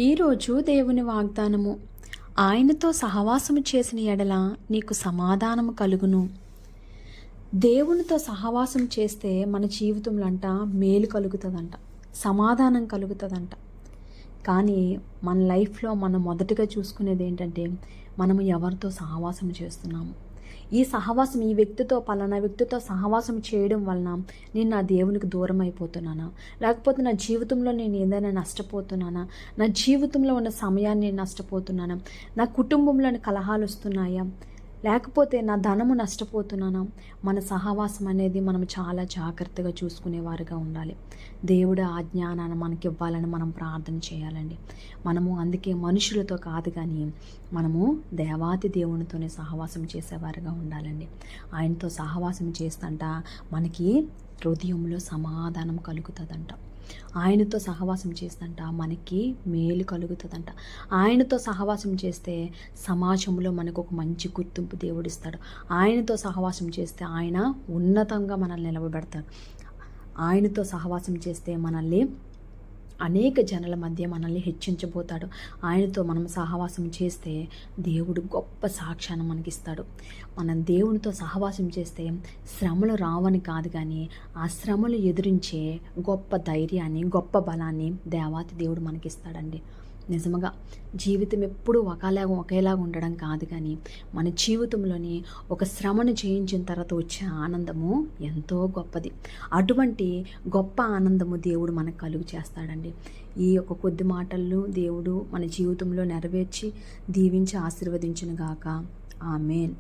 ఈరోజు దేవుని వాగ్దానము. ఆయనతో సహవాసము చేసిన ఎడల నీకు సమాధానము కలుగును. దేవునితో సహవాసం చేస్తే మన జీవితంలో మేలు కలుగుతుందంట, సమాధానం కలుగుతుందంట. కానీ మన లైఫ్లో మనం మొదటగా చూసుకునేది ఏంటంటే, మనము ఎవరితో సహవాసం చేస్తున్నాము. ఈ సహవాసం, ఈ వ్యక్తితో, పలానా వ్యక్తితో సహవాసం చేయడం వలన నేను నా దేవునికి దూరం అయిపోతున్నానా, లేకపోతే నా జీవితంలో నేను ఏదైనా నష్టపోతున్నానా, నా జీవితంలో ఉన్న సమయాన్ని నేను నష్టపోతున్నానా, నా కుటుంబంలోని కలహాలు వస్తున్నాయా, లేకపోతే నా ధనము నష్టపోతున్నానా. మన సహవాసం అనేది మనం చాలా జాగ్రత్తగా చూసుకునేవారుగా ఉండాలి. దేవుడు ఆ జ్ఞానాన్ని మనకి ఇవ్వాలని మనం ప్రార్థన చేయాలండి. మనము అందుకే మనుషులతో కాదు, కానీ మనము దేవాతి దేవునితోనే సహవాసం చేసేవారుగా ఉండాలండి. ఆయనతో సహవాసం చేస్తుంట మనకి హృదయంలో సమాధానం కలుగుతుందంట. ఆయనతో సహవాసం చేస్తుంట మనకి మేలు కలుగుతుందంట. ఆయనతో సహవాసం చేస్తే సమాజంలో మనకు ఒక మంచి గుర్తింపు దేవుడిస్తాడు. ఆయనతో సహవాసం చేస్తే ఆయన ఉన్నతంగా మనల్ని నిలవబెడతాడు. ఆయనతో సహవాసం చేస్తే మనల్ని అనేక జనుల మధ్య మనల్ని హెచ్చించబోతాడు. ఆయనతో మనం సహవాసం చేస్తే దేవుడు గొప్ప సాక్ష్యాన్ని మనకిస్తాడు. మనం దేవునితో సహవాసం చేస్తే శ్రమలు రావని కాదు, కానీ ఆ శ్రమలు ఎదురించే గొప్ప ధైర్యాన్ని, గొప్ప బలాన్ని దేవాతి దేవుడు మనకిస్తాడండి. నిజంగా జీవితం ఎప్పుడూ ఒకేలాగా ఉండడం కాదు, కానీ మన జీవితంలోని ఒక శ్రమను జయించిన తర్వాత వచ్చే ఆనందము ఎంతో గొప్పది. అటువంటి గొప్ప ఆనందము దేవుడు మనకు కలుగు చేస్తాడండి. ఈ యొక్క కొద్ది మాటలను దేవుడు మన జీవితంలో నెరవేర్చి దీవించి ఆశీర్వదించును గాక. ఆమేన్.